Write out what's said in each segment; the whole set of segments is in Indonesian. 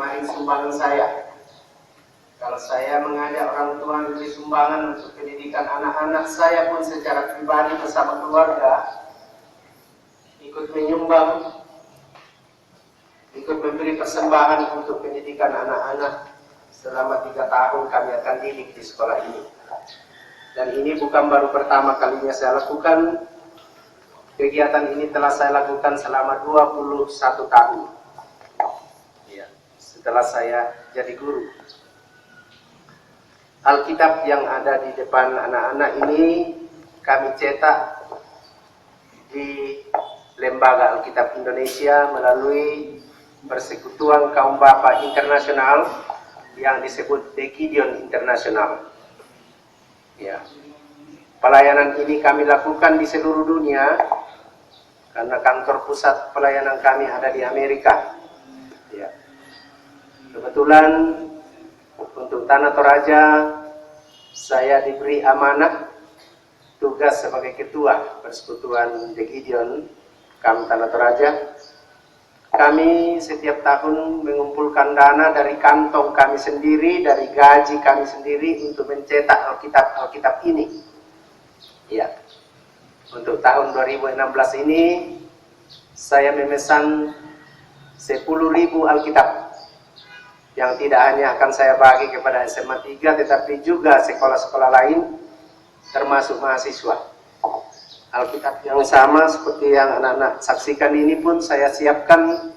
kemarin sumbangan saya. Kalau saya mengajak orang tua memberi sumbangan untuk pendidikan anak-anak, saya pun secara pribadi bersama keluarga ikut menyumbang, ikut memberi persembahan untuk pendidikan anak-anak. Selama 3 tahun kami akan didik di sekolah ini. Dan ini bukan baru pertama kalinya saya lakukan. Kegiatan ini telah saya lakukan selama 21 tahun. Ya, setelah saya jadi guru. Alkitab yang ada di depan anak-anak ini kami cetak di Lembaga Alkitab Indonesia melalui Persekutuan Kaum Bapa Internasional yang disebut The Gideon International. Ya. Pelayanan ini kami lakukan di seluruh dunia karena kantor pusat pelayanan kami ada di Amerika. Ya. Kebetulan untuk Tanah Toraja saya diberi amanah tugas sebagai ketua Persekutuan The Gideon KAM Tanah Toraja. Kami setiap tahun mengumpulkan dana dari kantong kami sendiri, dari gaji kami sendiri untuk mencetak Alkitab ini. Ya. Untuk tahun 2016 ini saya memesan 10.000 Alkitab yang tidak hanya akan saya bagi kepada SMA 3 tetapi juga sekolah-sekolah lain termasuk mahasiswa. Alkitab yang sama seperti yang anak-anak saksikan ini pun saya siapkan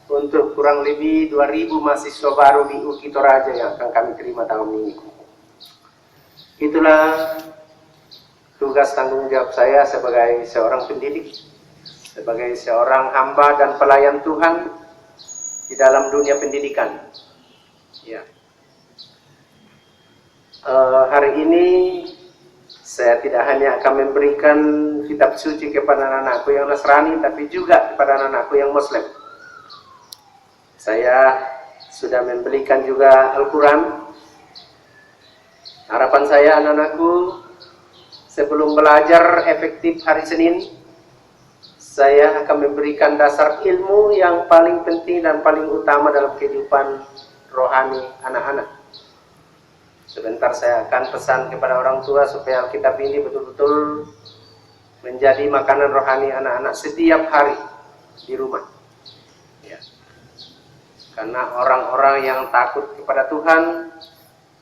untuk kurang lebih 2.000 mahasiswa baru di UKI Toraja yang akan kami terima tahun ini. Itulah tugas tanggung jawab saya sebagai seorang pendidik, sebagai seorang hamba dan pelayan Tuhan di dalam dunia pendidikan. Ya. Hari ini saya tidak hanya akan memberikan kitab suci kepada anak-anakku yang Nasrani, tapi juga kepada anak-anakku yang Muslim. Saya sudah membelikan juga Al-Quran. Harapan saya anak-anakku sebelum belajar efektif hari Senin, saya akan memberikan dasar ilmu yang paling penting dan paling utama dalam kehidupan rohani anak-anak. Sebentar saya akan pesan kepada orang tua supaya Alkitab ini betul-betul menjadi makanan rohani anak-anak setiap hari di rumah. Ya. Karena orang-orang yang takut kepada Tuhan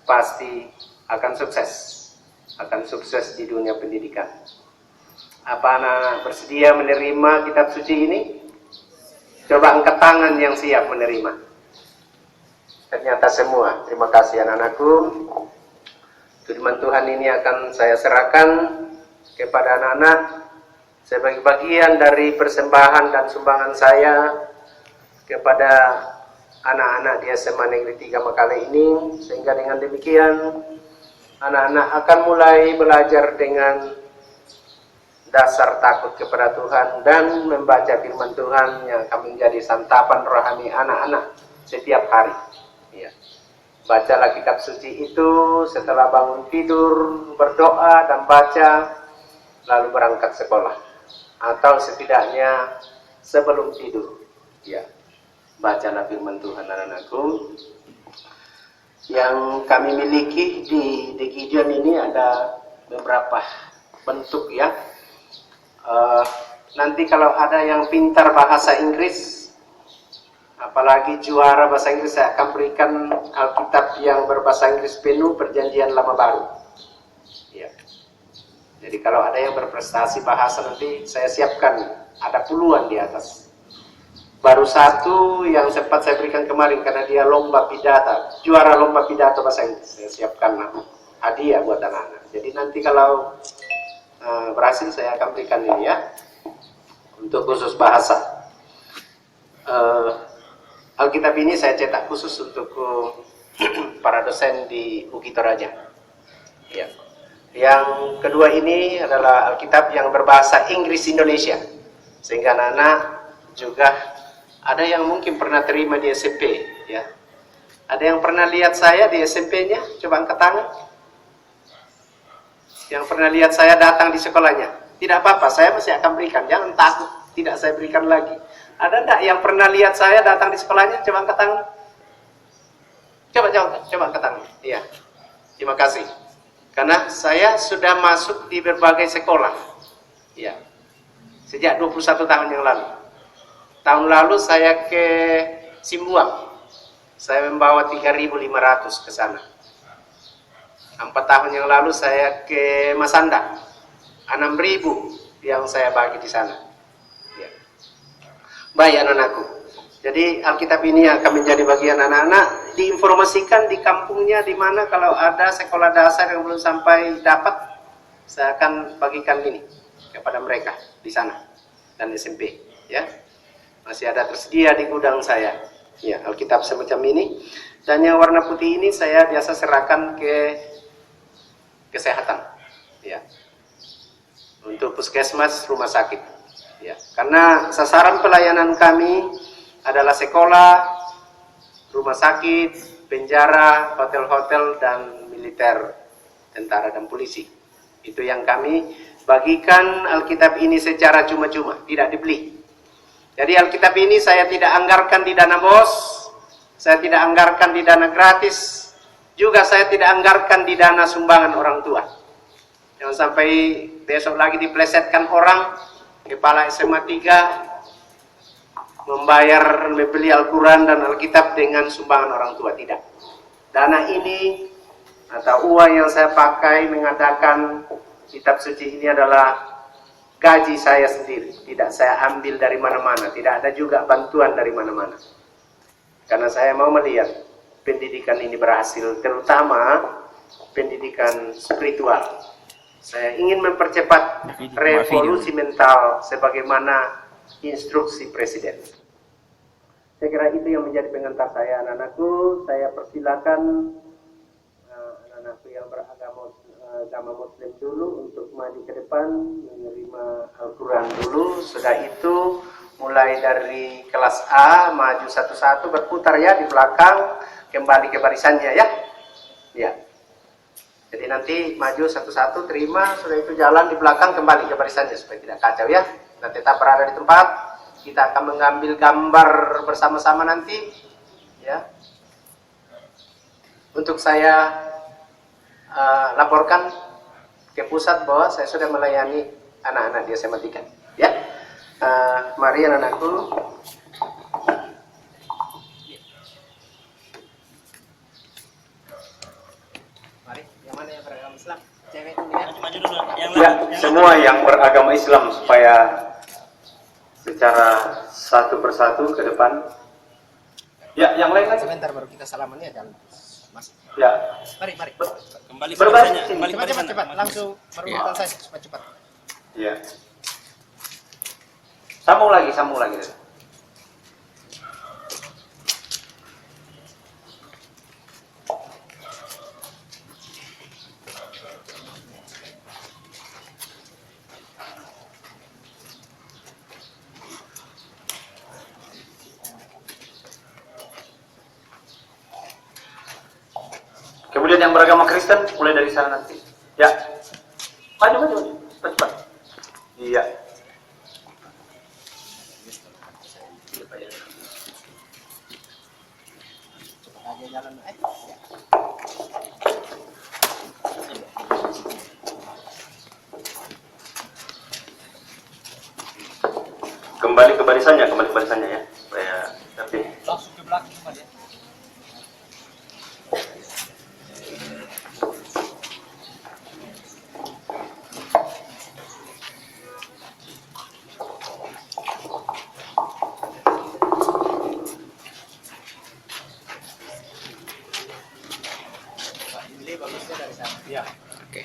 pasti akan sukses di dunia pendidikan. Apa anak-anak bersedia menerima kitab suci ini? Coba angkat tangan yang siap menerima. Ternyata semua. Terima kasih anak-anakku. Firman Tuhan ini akan saya serahkan kepada anak-anak sebagai bagian dari persembahan dan sumbangan saya kepada anak-anak di SMA Negeri 3 Makale ini, sehingga dengan demikian anak-anak akan mulai belajar dengan dasar takut kepada Tuhan dan membaca firman Tuhan yang akan menjadi santapan rohani anak-anak setiap hari. Ya. Bacalah kitab suci itu setelah bangun tidur, berdoa dan baca, lalu berangkat sekolah. Atau setidaknya sebelum tidur. Ya. Bacalah firman Tuhan anak-anakku. Yang kami miliki di The Gideon ini ada beberapa bentuk ya. Nanti kalau ada yang pintar bahasa Inggris, apalagi juara bahasa Inggris, saya akan berikan Alkitab yang berbahasa Inggris penuh Perjanjian Lama Baru. Ya. Jadi kalau ada yang berprestasi bahasa nanti saya siapkan, ada puluhan di atas. Baru satu yang sempat saya berikan kemarin karena dia lomba pidato, juara lomba pidato bahasa Inggris. Saya siapkan hadiah buat anak-anak. Jadi nanti kalau berhasil saya akan berikan ini ya, untuk khusus bahasa. Alkitab ini saya cetak khusus untuk para dosen di UKI Toraja. Ya. Yang kedua ini adalah Alkitab yang berbahasa Inggris Indonesia, sehingga anak-anak juga ada yang mungkin pernah terima di SMP. Ya. Ada yang pernah lihat saya di SMP-nya? Coba angkat tangan. Yang pernah lihat saya datang di sekolahnya? Tidak apa-apa, saya masih akan berikan. Jangan takut, tidak saya berikan lagi. Ada enggak yang pernah lihat saya datang di sekolahnya? Coba angkat tangan. Coba katakan. Iya. Terima kasih. Karena saya sudah masuk di berbagai sekolah. Iya. Sejak 21 tahun yang lalu. Tahun lalu saya ke Simbuang. Saya membawa 3.500 ke sana. 4 tahun yang lalu saya ke Masanda. 6.000 yang saya bagi di sana. Ya. Baik anak-anakku. Jadi Alkitab ini akan menjadi bagian anak-anak diinformasikan di kampungnya di mana kalau ada sekolah dasar yang belum sampai dapat, saya akan bagikan ini kepada mereka di sana dan SMP. Ya, masih ada tersedia di gudang saya. Ya, Alkitab semacam ini. Dan yang warna putih ini saya biasa serahkan ke kesehatan. Ya. Untuk puskesmas, rumah sakit. Ya, karena sasaran pelayanan kami adalah sekolah, rumah sakit, penjara, hotel-hotel, dan militer, tentara dan polisi. Itu yang kami bagikan Alkitab ini secara cuma-cuma, tidak dibeli. Jadi Alkitab ini saya tidak anggarkan di dana BOS, saya tidak anggarkan di dana gratis, juga saya tidak anggarkan di dana sumbangan orang tua. Jangan sampai besok lagi diplesetkan orang, kepala SMA 3, membayar membeli Al-Quran dan Alkitab dengan sumbangan orang tua. Tidak. Dana ini atau uang yang saya pakai mengadakan kitab suci ini adalah gaji saya sendiri. Tidak saya ambil dari mana-mana. Tidak ada juga bantuan dari mana-mana. Karena saya mau melihat pendidikan ini berhasil, terutama pendidikan spiritual. Saya ingin mempercepat revolusi mental sebagaimana instruksi Presiden. Saya kira itu yang menjadi pengantar saya, anak-anakku. Saya persilakan anak-anakku yang beragama Muslim dulu untuk maju ke depan, menerima Al-Quran dulu. Sudah itu, mulai dari kelas A, maju satu-satu, berputar ya di belakang, kembali ke barisannya ya. Ya. Jadi nanti maju satu-satu, terima, sudah itu jalan di belakang, kembali ke barisannya supaya tidak kacau ya. Dan tetap berada di tempat. Kita akan mengambil gambar bersama-sama nanti, ya. Untuk saya laporkan ke pusat bahwa saya sudah melayani anak-anak di SMA 3. Ya, mari anak-anakku. Mari, yang mana yang beragama Islam? Cewek ini ya. Maju dulu. Ya, semua yang beragama Islam supaya secara satu persatu ke depan. Ya, yang lain lagi. Sebentar baru kita salaman ya, jangan. Mas. Ya. Mari. Kembali berbarisannya. Cepat. Langsung merupakan saya cepat. Ya. Sambung lagi. Kemudian yang beragama Kristen mulai dari sana nanti. Ya. Maju. Cepat. Iya. Kembali ke barisannya ya. Supaya tertib. Langsung ke belakang kembali ya. Ya. Oke.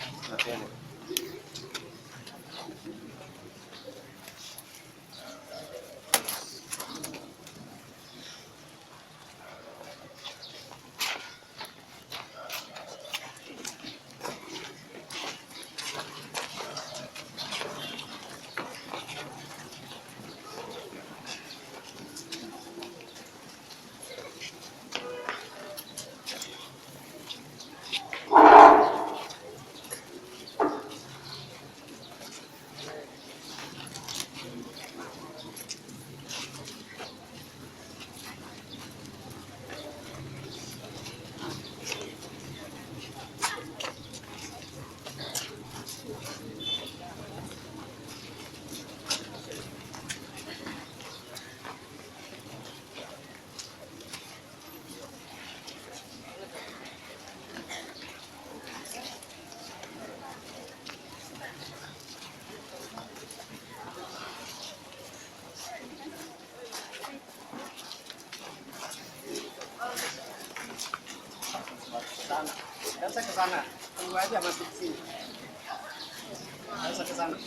usah ke sana. Tunggu aja masuk sini. Nggak usah ke sana.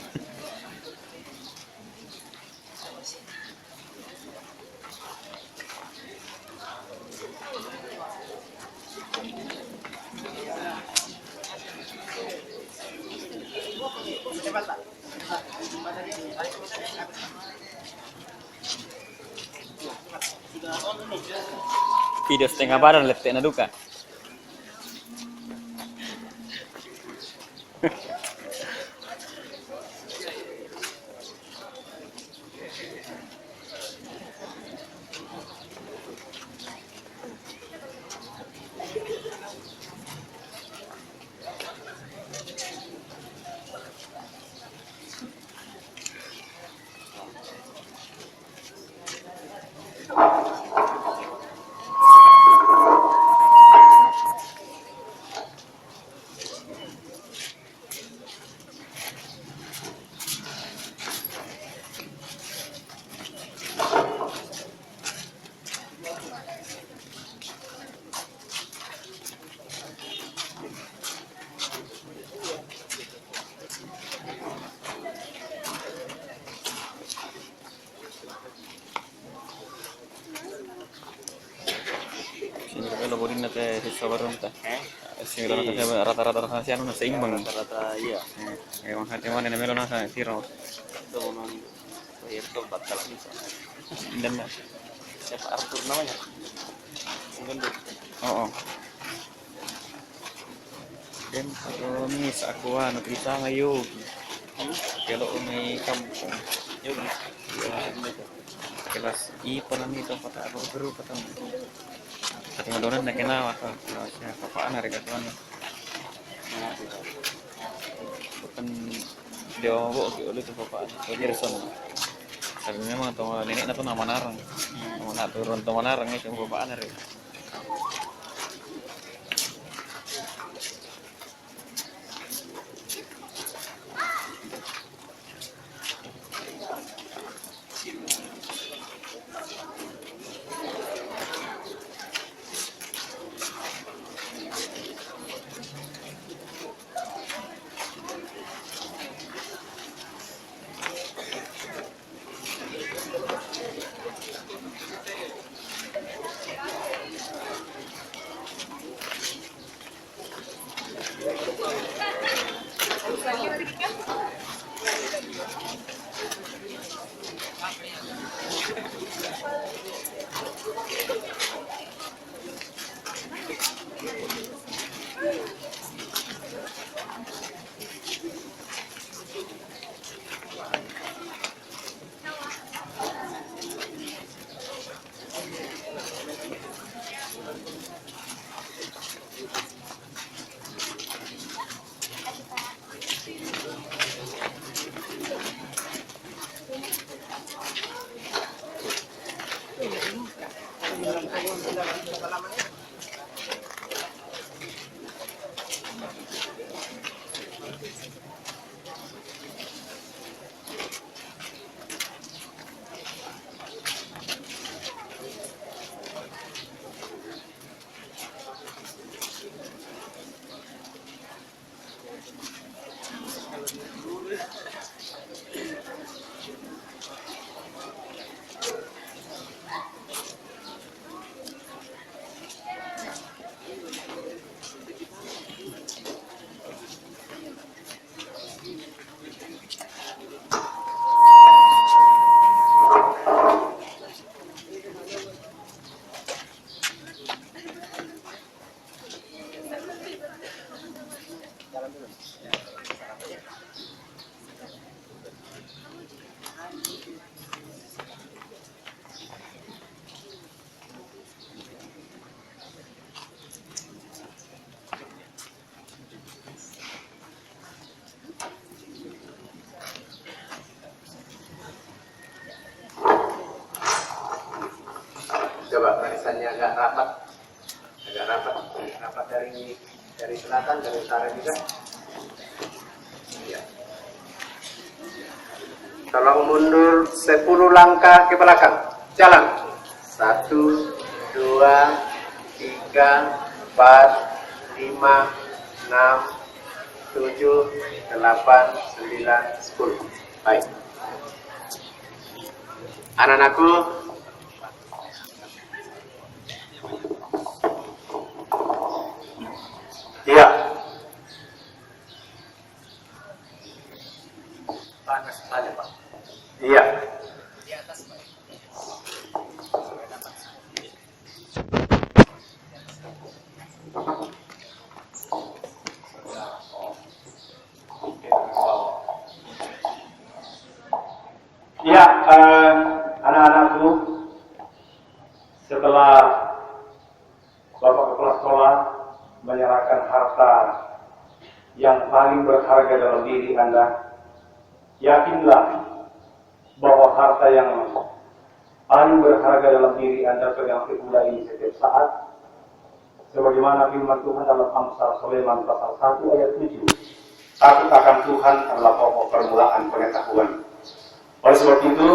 Cepat, Pak. Video setengah badan letek na duka. Sini kami loborin na tayo sa sabaron ta. Sini lang tayo rata-rata na siya na seimbang. Rata-rata iya. Ewan hati mana na meron na sa tiro. Itu non proyektor batal bisa. Dan na. Siapa Arthur namanya? Gendut. Oo. Dan kalau ni sa ako ano kita ngayon. Kalau may kampung. Yuk. Kelas I pa lang ito pata ako pero patang. At nga doon na kinawa ka. Siya kapaan na rin ka tuwan. Bukan dia mau bawa ulit itu papaan. So Gerson. Sabi niya mga itong nenek na ito na manarang. Mga turun ito manarang eh. Yung papaan na rin. Coba barisannya agak rapat dari selatan, dari utara juga. Ya. Tolong mundur 10 langkah ke belakang. Jalan. 1, 2, 3, 4, 5, 7, 8, 9, 10. Baik. Anak-anakku, iya. Panas sekali, Pak. Iya. Iya, anak-anakku, setelah Bapak Kepala Sekolah menyerahkan harta yang paling berharga dalam diri Anda, yakinlah bahwa harta yang paling berharga dalam diri Anda pegang pula ini setiap saat. Sebagaimana firman Tuhan dalam Amsal Sulaiman pasal 1 ayat 7. Takut akan Tuhan adalah pokok permulaan pengetahuan. Oleh sebab itu,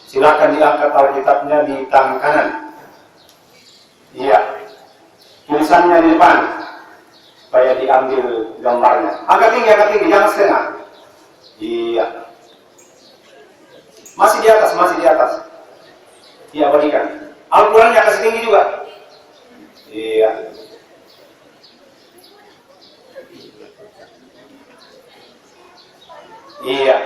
silakan diangkat Alkitabnya di tangan kanan. Iya. Tulisannya di depan. Supaya diambil gambarnya. Angkat tinggi, jangan setengah. Iya. Masih di atas. Iya, balikan. Al-Qurannya kasih tinggi juga. Iya. Iya.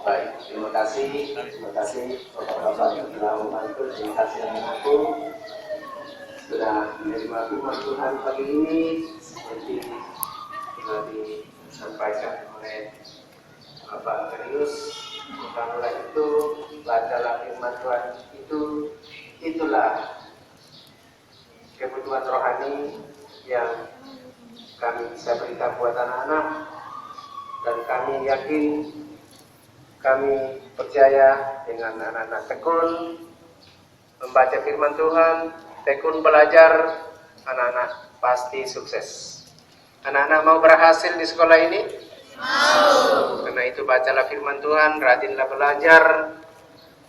Baik, terima kasih Bapak-bapak yang telah membantu, terima kasih anak-anakku sudah menerima firman Tuhan pagi ini seperti telah disampaikan oleh Bapak Serius. Bukanlah itu, bacalah firman Tuhan itulah kebutuhan rohani yang kami bisa berikan buat anak-anak, dan kami yakin, kami percaya dengan anak-anak tekun membaca firman Tuhan, tekun belajar, anak-anak pasti sukses. Anak-anak mau berhasil di sekolah ini? Mau. Karena itu bacalah firman Tuhan, rajinlah belajar,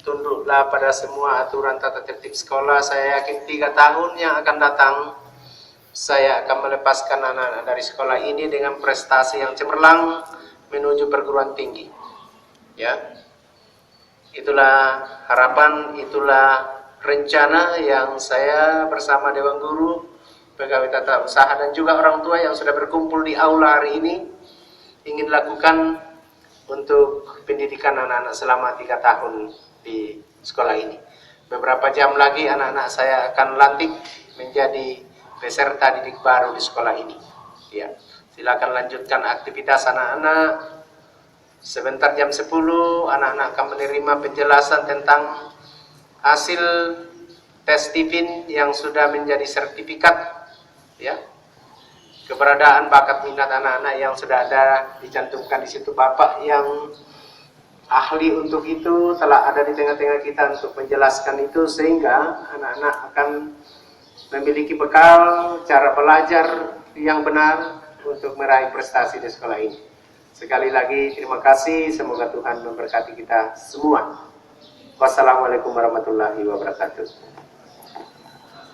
tunduklah pada semua aturan tata tertib sekolah. Saya yakin 3 tahun yang akan datang, saya akan melepaskan anak-anak dari sekolah ini dengan prestasi yang cemerlang menuju perguruan tinggi. Ya, itulah harapan, itulah rencana yang saya bersama Dewan Guru, pegawai tata usaha, dan juga orang tua yang sudah berkumpul di aula hari ini ingin lakukan untuk pendidikan anak-anak selama 3 tahun di sekolah ini. Beberapa jam lagi anak-anak saya akan lantik menjadi peserta didik baru di sekolah ini. Ya, silakan lanjutkan aktivitas anak-anak. Sebentar jam 10 anak-anak akan menerima penjelasan tentang hasil tes TIFIN yang sudah menjadi sertifikat, ya, keberadaan bakat minat anak-anak yang sudah ada dicantumkan di situ. Bapak yang ahli untuk itu telah ada di tengah-tengah kita untuk menjelaskan itu, sehingga anak-anak akan memiliki bekal cara belajar yang benar untuk meraih prestasi di sekolah ini. Sekali lagi terima kasih, semoga Tuhan memberkati kita semua. Wassalamualaikum warahmatullahi wabarakatuh.